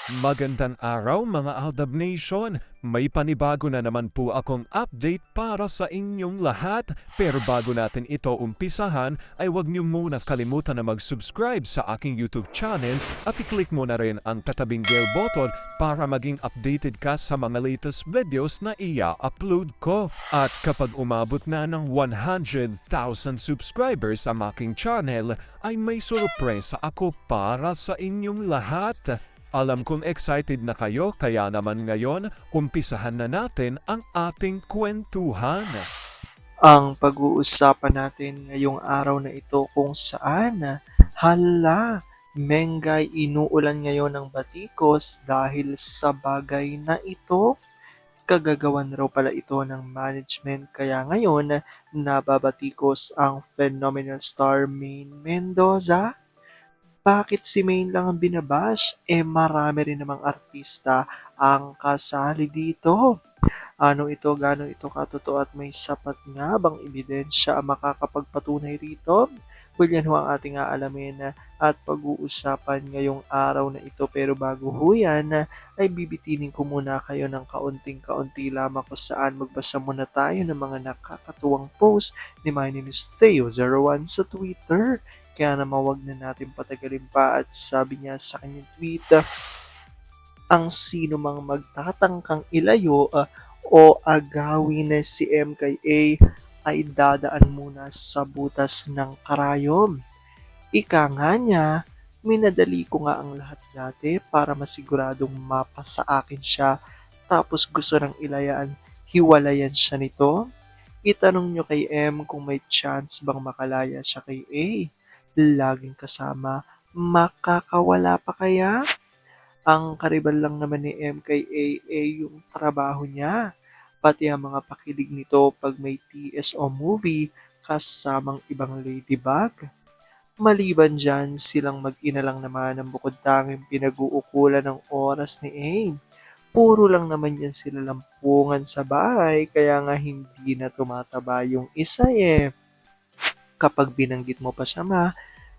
Magandang araw mga Aldab Nation! May panibago na naman po akong update para sa inyong lahat. Pero bago natin ito umpisahan, ay huwag niyo muna kalimutan na mag-subscribe sa aking YouTube channel at i-click mo na rin ang katabing bell button para maging updated ka sa mga latest videos na ia-upload ko. At kapag umabot na ng 100,000 subscribers ang aking channel, ay may sorpresa ako para sa inyong lahat. Alam kong excited na kayo kaya naman ngayon umpisahan na natin ang ating kwentuhan. Ang pag-uusapan natin ngayong araw na ito kung saan, hala, Mengay inuulan ngayon ng batikos dahil sa bagay na ito. Kagagawan raw pala ito ng management kaya ngayon nababatikos ang phenomenal star Maine Mendoza. Bakit si Maine lang ang binabash? Marami rin namang artista ang kasali dito. Ano ito, gaano ito katotoo at may sapat nga bang ebidensya ang makakapagpatunay rito? Well, yan ho ang ating aalamin at pag-uusapan ngayong araw na ito. Pero bago ho yan, ay bibitinin ko muna kayo ng kaunting-kaunti lamang kung saan magbasa muna tayo ng mga nakakatuwang post ni My Name is Theo01 sa Twitter. Kaya naman wag na natin patagalin pa at sabi niya sa kanyang tweet, ang sino mang magtatangkang ilayo o agawin na si MKA ay dadaan muna sa butas ng karayom. Ika nga niya, minadali ko nga ang lahat dati para masiguradong mapasa akin siya tapos gusto nang ilayaan, hiwalayan siya nito. Itanong nyo kay M kung may chance bang makalaya siya kay A. Laging kasama, makakawala pa kaya? Ang karibal lang naman ni M kay A yung trabaho niya. Pati ang mga pakilig nito pag may TSO movie kasamang ibang ladybug. Maliban dyan, silang mag-ina lang naman ang bukod tanging pinag-uukulan ng oras ni A. Puro lang naman yan sila lampungan sa bahay kaya nga hindi na tumataba yung isa eh. Kapag binanggit mo pa siya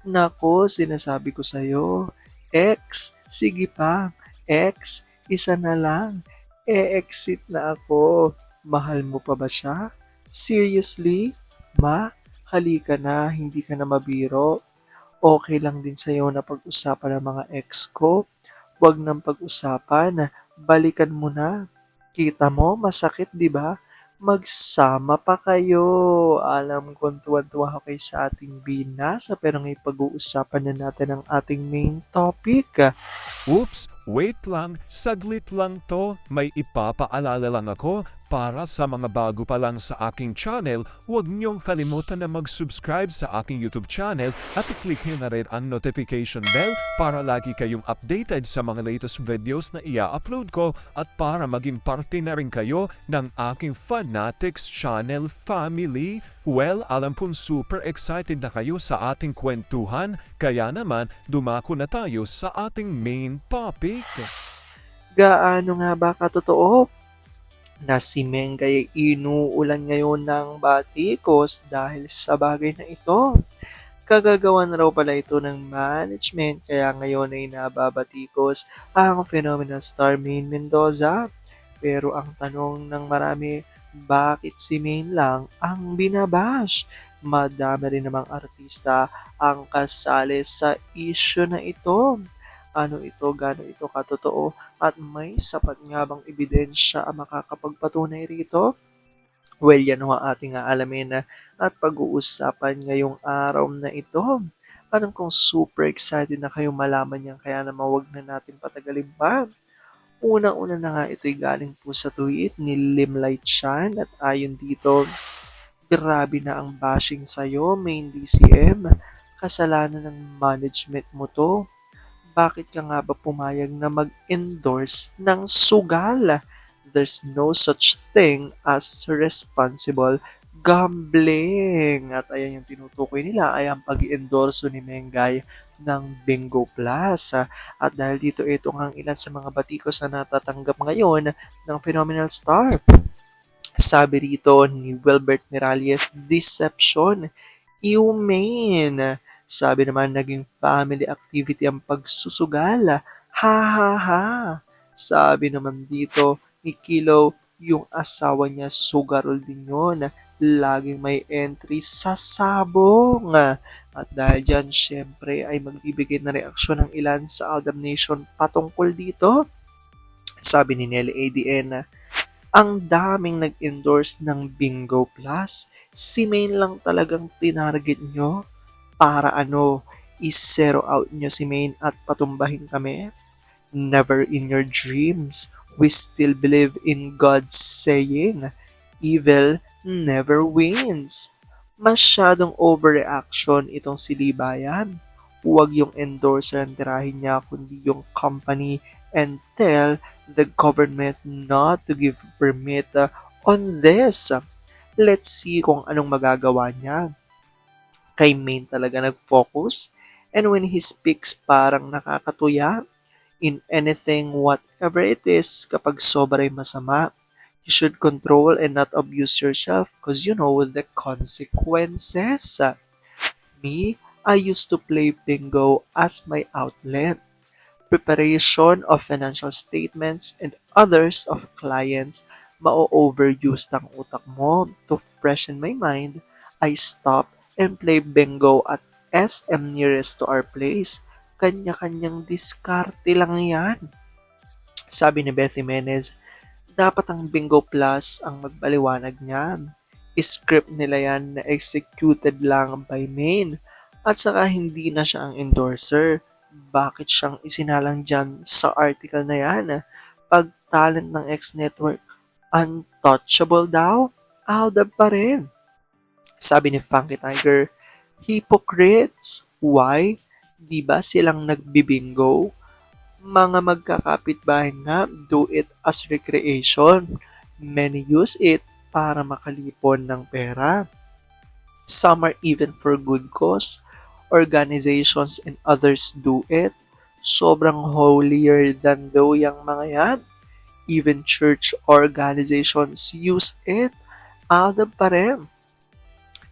nako, sinasabi ko sa'yo, X, sige pa, X, isa na lang, exit na ako. Mahal mo pa ba siya? Seriously? Ma, halika na, hindi ka na mabiro. Okay lang din sa'yo na pag-usapan ng mga ex ko. Huwag nang pag-usapan, balikan mo na. Kita mo, masakit, di ba? Magsama pa kayo. Alam kong tuwan-tuwa ako sa ating binasa pero ngayon pag-uusapan na natin ang ating main topic. Oops, wait lang, saglit lang to. May ipapaalala lang ako para sa mga bago pa lang sa aking channel, huwag niyong kalimutan na mag-subscribe sa aking YouTube channel at i-click nyo na rin ang notification bell para lagi kayong updated sa mga latest videos na ia-upload ko at para maging parte na rin kayo ng aking Fanatics Channel family. Well, alam pong super excited na kayo sa ating kwentuhan, kaya naman dumako na tayo sa ating main topic. Gaano nga ba katotoo na si Mengay inuulan ngayon ng batikos dahil sa bagay na ito? Kagagawan raw pala ito ng management kaya ngayon ay nababatikos ang phenomenal star Maine Mendoza. Pero ang tanong ng marami, bakit si Maine lang ang binabash? Madami rin namang artista ang kasali sa issue na ito. Ano ito, gaano ito katotoo, at may sapat nga bang ebidensya ang makakapagpatunay rito? Well, yan ho ang ating aalamin at pag-uusapan ngayong araw na ito. Alam kong super excited na kayo malaman yan kaya naman wag na natin patagalin pa. Unang-una na nga ito'y galing po sa tweet ni Limelight Chan at ayon dito, grabe na ang bashing sa'yo, main DCM. Kasalanan ng management mo to. Bakit ka nga ba pumayag na mag-endorse ng sugal? There's no such thing as responsible gambling. At ayan yung tinutukoy nila ay ang pag-endorso ni Mengay ng Bingo Plus. At dahil dito ito ang ilan sa mga batikos na natatanggap ngayon ng Phenomenal Star. Sabi rito ni Wilbert Miralles, deception. You mean? Sabi naman, naging family activity ang pagsusugal. Ha ha ha! Sabi naman dito ni Kilo, yung asawa niya sugarol din yun. Laging may entry sa sabong. At dahil dyan, syempre ay magbibigay na reaksyon ng ilan sa Aldab Nation patungkol dito. Sabi ni Nelly ADN, ang daming nag-endorse ng Bingo Plus. Si Main lang talagang tinarget nyo para is-zero out nyo si Main at patumbahin kami? Never in your dreams. We still believe in God's saying, evil never wins. Masyadong overreaction itong si Libayan. Huwag yung endorser ang tirahin niya, kundi yung company, and tell the government not to give permit on this. Let's see kung anong magagawa niya. Kay Main talaga nag-focus, and when he speaks parang nakakatuya. In anything, whatever it is, kapag sobrang masama, you should control and not abuse yourself because you know the consequences. Me, I used to play bingo as my outlet. Preparation of financial statements and others of clients, ma-overuse ng utak mo. To freshen my mind, I stop and play bingo at SM nearest to our place. Kanya-kanyang diskarte lang yan. Sabi ni Beth Jimenez, dapat ang Bingo Plus ang magbaliwanag niyan. Script nila yan na executed lang by Main. At saka hindi na siya ang endorser. Bakit siyang isinalang dyan sa article na yan? Pag talent ng X-Network, untouchable daw? Aldab pa rin. Sabi ni Funky Tiger, hypocrites. Why? Di ba silang nagbibingo? Mga magkakapitbahay nga do it as recreation. Many use it para makalipon ng pera. Some are even for good cause. Organizations and others do it. Sobrang holier than thou yung mga yan. Even church organizations use it. Aldab pa rin.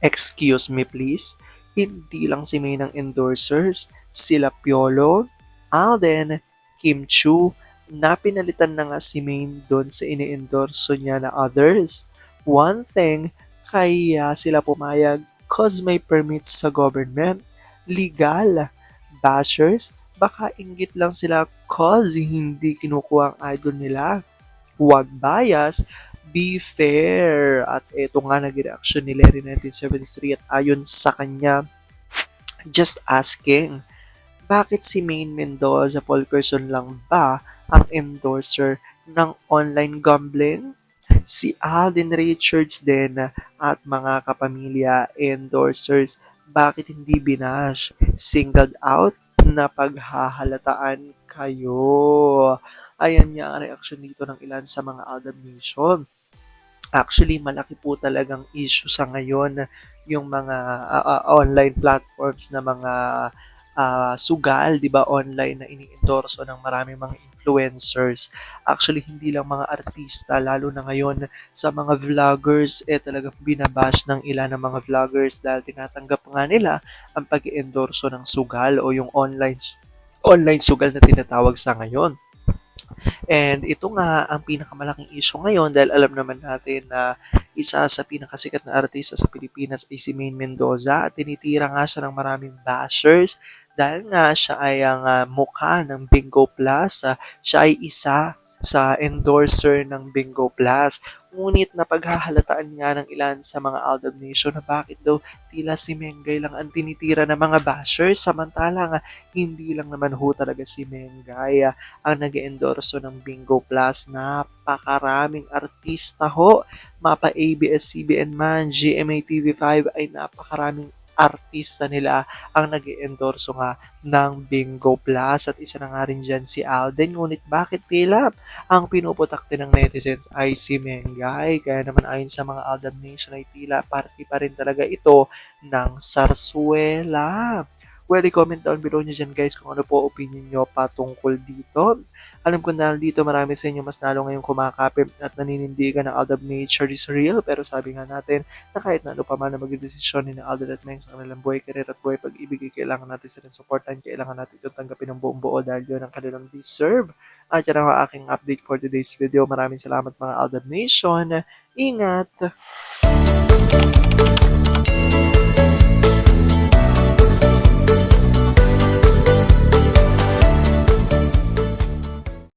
Excuse me please, hindi lang si May ng endorsers, sila Piolo, Alden, Kim Chu, na pinalitan na nga si Main doon sa ini-endorso niya na others. One thing, kaya sila pumayag cause may permits sa government. Legal. Bashers, baka inggit lang sila cause hindi kinukuha ang idol nila. Huwag bias, be fair. At ito nga nag-reaction ni Larry 1973 at ayon sa kanya, just asking, bakit si Main Mendoza Fulkerson lang ba ang endorser ng online gambling? Si Alden Richards din at mga kapamilya endorsers, bakit hindi binash? Singled out na paghahalataan kayo. Ayan nga ang reaksyon dito ng ilan sa mga Aldab Nation. Actually, malaki po talagang issue sa ngayon yung mga online platforms na mga sugal, di ba, online na ini-endorso ng maraming mga influencers. Actually, hindi lang mga artista, lalo na ngayon sa mga vloggers, talagang binabash ng ilan ng mga vloggers dahil tinatanggap nga nila ang pag-endorso ng sugal o yung online sugal na tinatawag sa ngayon. And ito nga ang pinakamalaking issue ngayon dahil alam naman natin na isa sa pinakasikat na artista sa Pilipinas ay si Main Mendoza at tinitira nga siya ng maraming bashers dahil nga siya ay ang mukha ng Bingo Plus. Siya ay isa sa endorser ng Bingo Plus. Ngunit napaghahalataan nga ng ilan sa mga Aldab Nation na bakit daw tila si Mengay lang ang tinitira ng mga bashers samantalang hindi lang naman ho talaga si Mengay ang nag-endorso ng Bingo Plus. Napakaraming artista ho, mapa ABS-CBN man, GMA TV5 ay napakaraming artista nila ang nag-endorso nga ng Bingo Plus at isa na nga rin dyan si Alden. Ngunit bakit tila ang pinuputakti ng netizens ay si Mengay? Kaya naman ayon sa mga Aldab Nation ay tila party pa rin talaga ito ng sarsuela. Well, i-comment down below nyo dyan guys kung ano po opinion nyo patungkol dito. Alam ko na dito marami sa inyo mas lalo ngayong kumakapit at naninindigan na Aldab Nature is real. Pero sabi nga natin na kahit na ano pa man na maging desisyon ni na Aldab at Meng sa kanilang buhay, karir at buhay pag-ibig, kailangan natin silang supportan, kailangan natin itong tanggapin ng buong buo dahil yun ang kanilang deserve. At yan ang aking update for today's video. Maraming salamat mga Aldab Nation. Ingat!